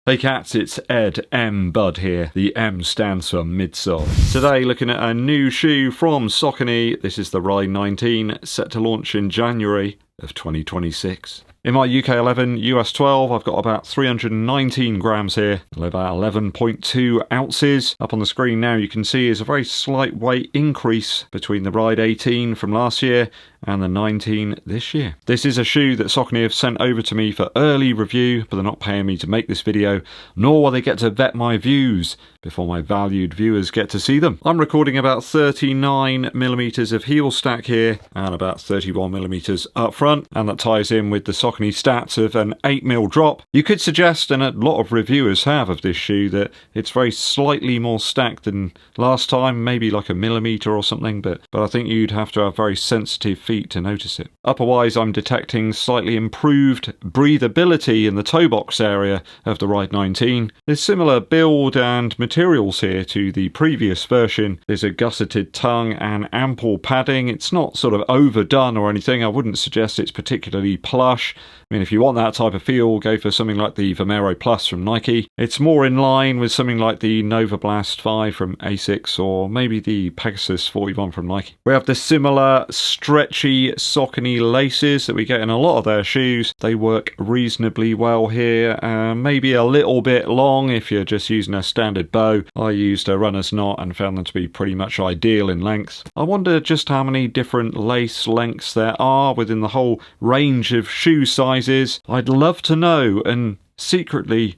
Hey cats, it's Eddbud here. The M stands for midsole. Today looking at a new shoe from Saucony. This is the Ride 19, set to launch in January of 2026. In my UK 11, US 12, I've got about 319 grams here, about 11.2 ounces. Up on the screen now you can see is a very slight weight increase between the Ride 18 from last year and the 19 this year. This is a shoe that Saucony have sent over to me for early review, but they're not paying me to make this video, nor will they get to vet my views before my valued viewers get to see them. I'm recording about 39mm of heel stack here and about 31mm up front, and that ties in with the Saucony stats of an 8mm drop. You could suggest, and a lot of reviewers have of this shoe, that it's very slightly more stacked than last time, maybe like a millimetre or something, but I think you'd have to have very sensitive feet to notice it. Upperwise, I'm detecting slightly improved breathability in the toe box area of the Ride 19. There's similar build and materials here to the previous version. There's a gusseted tongue and ample padding. It's not sort of overdone or anything. I wouldn't suggest it's particularly plush. I mean, if you want that type of feel, go for something like the Vomero Plus from Nike. It's more in line with something like the Nova Blast 5 from Asics, or maybe the Pegasus 41 from Nike. We have the similar stretchy Saucony laces that we get in a lot of their shoes. They work reasonably well here, maybe a little bit long if you're just using a standard bow. I used a runner's knot and found them to be pretty much ideal in length. I wonder just how many different lace lengths there are within the whole range of shoe sizes. I'd love to know, and secretly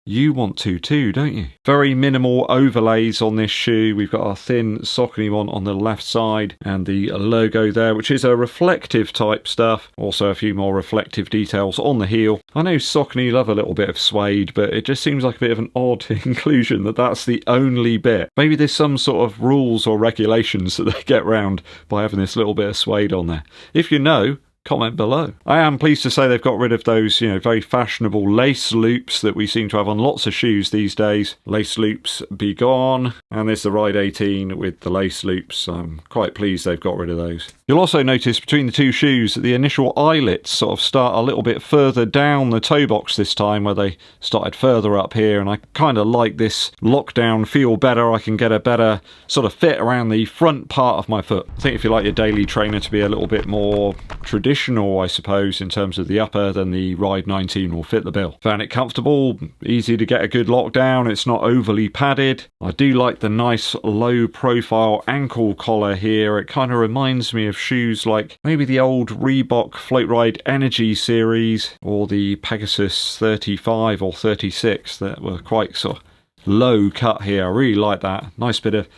you want to too, don't you? Very minimal overlays on this shoe. We've got our thin Saucony one on the left side and the logo there, which is a reflective type stuff. Also a few more reflective details on the heel. I know Saucony love a little bit of suede, but it just seems like a bit of an odd inclusion that that's the only bit. Maybe there's some sort of rules or regulations that they get round by having this little bit of suede on there. If you know, comment below. I am pleased to say they've got rid of those, very fashionable lace loops that we seem to have on lots of shoes these days. Lace loops be gone. And there's the Ride 18 with the lace loops. I'm quite pleased they've got rid of those. You'll also notice between the two shoes that the initial eyelets sort of start a little bit further down the toe box this time, where they started further up here, and I kind of like this lockdown feel better. I can get a better sort of fit around the front part of my foot. I think if you like your daily trainer to be a little bit more traditional, I suppose, in terms of the upper, then the Ride 19 will fit the bill. Found it comfortable, easy to get a good lockdown. It's not overly padded. I do like the nice low profile ankle collar here. It kind of reminds me of shoes like maybe the old Reebok Float Ride Energy series or the Pegasus 35 or 36 that were quite sort of low cut here. I really like that. Nice bit of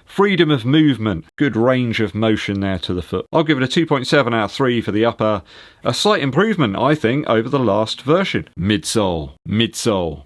freedom of movement, good range of motion there to the foot. I'll give it a 2.7 out of 3 for the upper. A slight improvement, I think, over the last version. Midsole, midsole,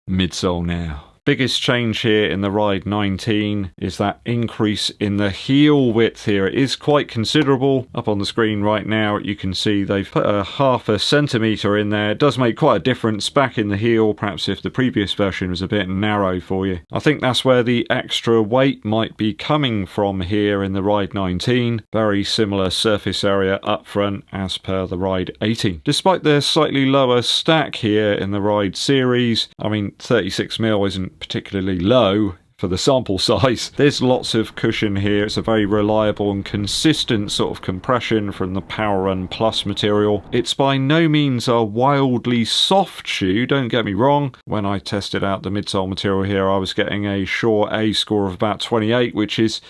midsole now. Biggest change here in the Ride 19 is that increase in the heel width here. It is quite considerable. Up on the screen right now you can see they've put a ½ centimetre in there. It does make quite a difference back in the heel, perhaps if the previous version was a bit narrow for you. I think that's where the extra weight might be coming from here in the Ride 19. Very similar surface area up front as per the Ride 18. Despite the slightly lower stack here in the Ride series, I mean 36mm isn't particularly low for the sample size. There's lots of cushion here. It's a very reliable and consistent sort of compression from the Power Run Plus material. It's by no means a wildly soft shoe, don't get me wrong. When I tested out the midsole material here, I was getting a Sure A score of about 28, which is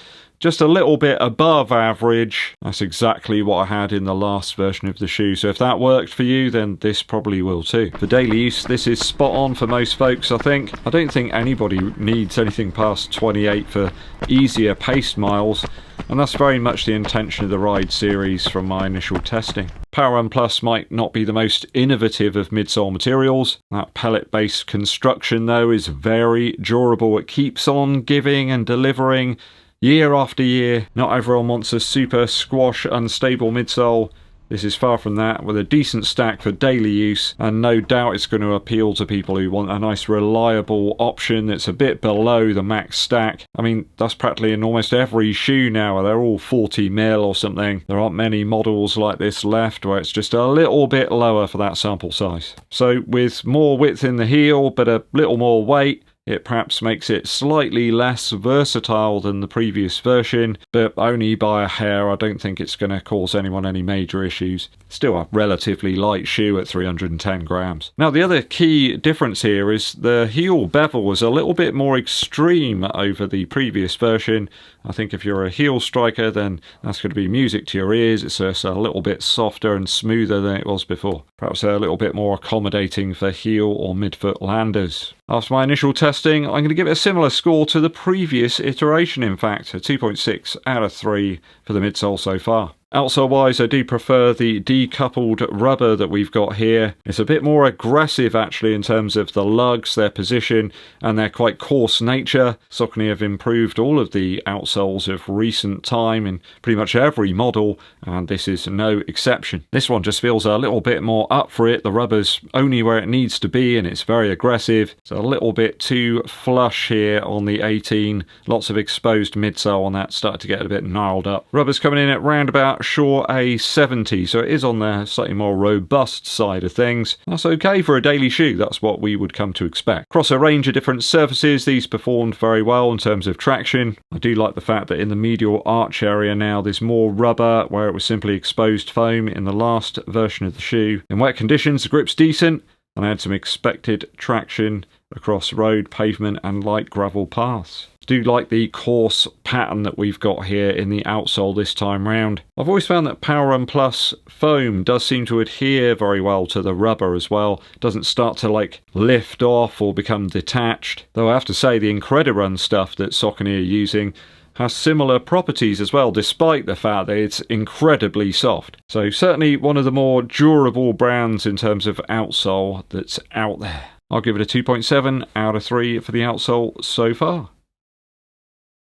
just a little bit above average. That's exactly what I had in the last version of the shoe. So if that worked for you, then this probably will too. For daily use, this is spot on for most folks, I think. I don't think anybody needs anything past 28 for easier paced miles. And that's very much the intention of the Ride series from my initial testing. Power Run Plus might not be the most innovative of midsole materials. That pellet-based construction, though, is very durable. It keeps on giving and delivering year after year. Not everyone wants a super squash, unstable midsole. This is far from that, with a decent stack for daily use, and no doubt it's going to appeal to people who want a nice reliable option that's a bit below the max stack. I mean, that's practically in almost every shoe now. They're all 40mm or something. There aren't many models like this left where it's just a little bit lower for that sample size. So with more width in the heel but a little more weight, it perhaps makes it slightly less versatile than the previous version, but only by a hair. I don't think it's going to cause anyone any major issues. Still a relatively light shoe at 310 grams. Now, the other key difference here is the heel bevel was a little bit more extreme over the previous version. I think if you're a heel striker, then that's going to be music to your ears. It's just a little bit softer and smoother than it was before. Perhaps a little bit more accommodating for heel or midfoot landers. After my initial testing, I'm going to give it a similar score to the previous iteration, in fact, a 2.6 out of 3 for the midsole so far. Outsole wise, I do prefer the decoupled rubber that we've got here. It's a bit more aggressive actually in terms of the lugs, their position, and their quite coarse nature. Saucony have improved all of the outsoles of recent time in pretty much every model, and this is no exception. This one just feels a little bit more up for it. The rubber's only where it needs to be, and it's very aggressive. It's a little bit too flush here on the 18. Lots of exposed midsole on that, started to get a bit gnarled up. Rubber's coming in at round about Shore A70, so it is on the slightly more robust side of things. That's okay for a daily shoe, that's what we would come to expect. Across a range of different surfaces, these performed very well in terms of traction. I do like the fact that in the medial arch area now there's more rubber, where it was simply exposed foam in the last version of the shoe. In wet conditions, the grip's decent, and I had some expected traction across road, pavement and light gravel paths. Do like the coarse pattern that we've got here in the outsole this time round. I've always found that Power Run Plus foam does seem to adhere very well to the rubber as well. It doesn't start to like lift off or become detached. Though I have to say the Increditrun stuff that Saucony are using has similar properties as well, despite the fact that it's incredibly soft. So certainly one of the more durable brands in terms of outsole that's out there. I'll give it a 2.7 out of 3 for the outsole so far.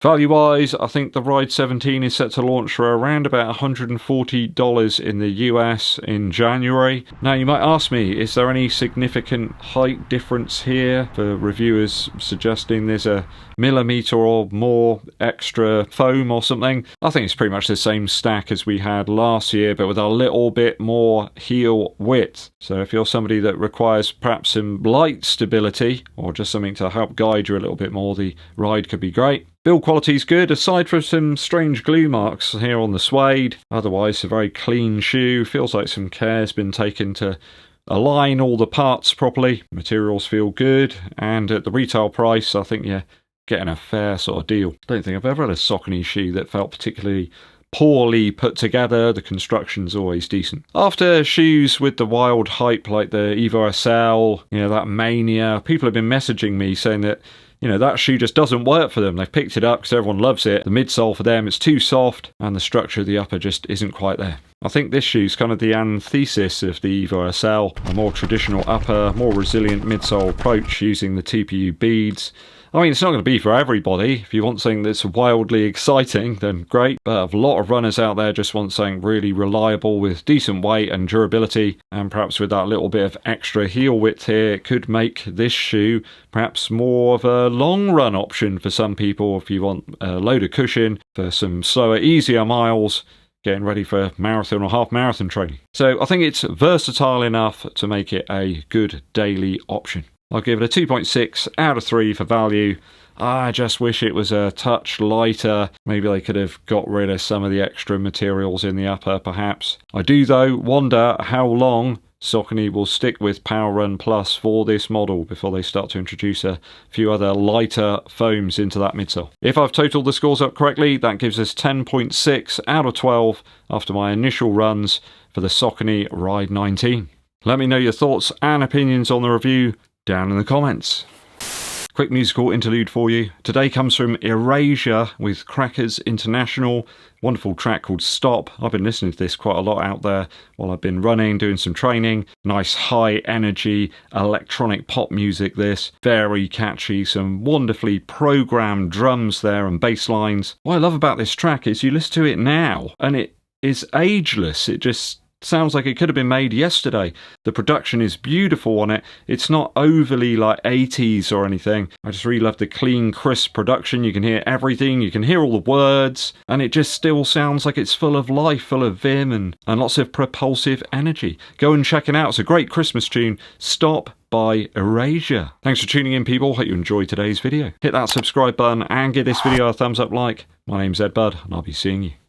Value-wise, I think the Ride 17 is set to launch for around about $140 in the US in January. Now you might ask me, is there any significant height difference here? For reviewers suggesting there's a millimetre or more extra foam or something. I think it's pretty much the same stack as we had last year, but with a little bit more heel width. So if you're somebody that requires perhaps some light stability or just something to help guide you a little bit more, the Ride could be great. Build quality's good, aside from some strange glue marks here on the suede. Otherwise, a very clean shoe. Feels like some care's been taken to align all the parts properly. Materials feel good, and at the retail price, I think you're getting a fair sort of deal. I don't think I've ever had a Saucony shoe that felt particularly poorly put together. The construction's always decent. After shoes with the wild hype like the Evo SL, that mania, people have been messaging me saying that that shoe just doesn't work for them. They've picked it up because everyone loves it. The midsole for them is too soft, and the structure of the upper just isn't quite there. I think this shoe's kind of the antithesis of the Evo SL, a more traditional upper, more resilient midsole approach using the TPU beads. I mean, it's not going to be for everybody. If you want something that's wildly exciting, then great. But a lot of runners out there just want something really reliable with decent weight and durability. And perhaps with that little bit of extra heel width here, it could make this shoe perhaps more of a long run option for some people if you want a load of cushion for some slower, easier miles, getting ready for marathon or half marathon training. So I think it's versatile enough to make it a good daily option. I'll give it a 2.6 out of 3 for value. I just wish it was a touch lighter. Maybe they could have got rid of some of the extra materials in the upper, perhaps. I do, though, wonder how long Saucony will stick with Power Run Plus for this model before they start to introduce a few other lighter foams into that midsole. If I've totaled the scores up correctly, that gives us 10.6 out of 12 after my initial runs for the Saucony Ride 19. Let me know your thoughts and opinions on the review down in the comments. Quick musical interlude for you. Today comes from Erasure with Crackers International. Wonderful track called Stop. I've been listening to this quite a lot out there while I've been running, doing some training. Nice high energy electronic pop music this. Very catchy, some wonderfully programmed drums there and bass lines. What I love about this track is you listen to it now and it is ageless. It just sounds like it could have been made yesterday. The production is beautiful on it. It's not overly like 80s or anything. I just really love the clean, crisp production. You can hear everything, you can hear all the words, and it just still sounds like it's full of life, full of vim and lots of propulsive energy. Go and check it out. It's a great Christmas tune. Stop by Erasure. Thanks for tuning in, people. Hope you enjoyed today's video. Hit that subscribe button and give this video a thumbs up like. My name's Eddbud, and I'll be seeing you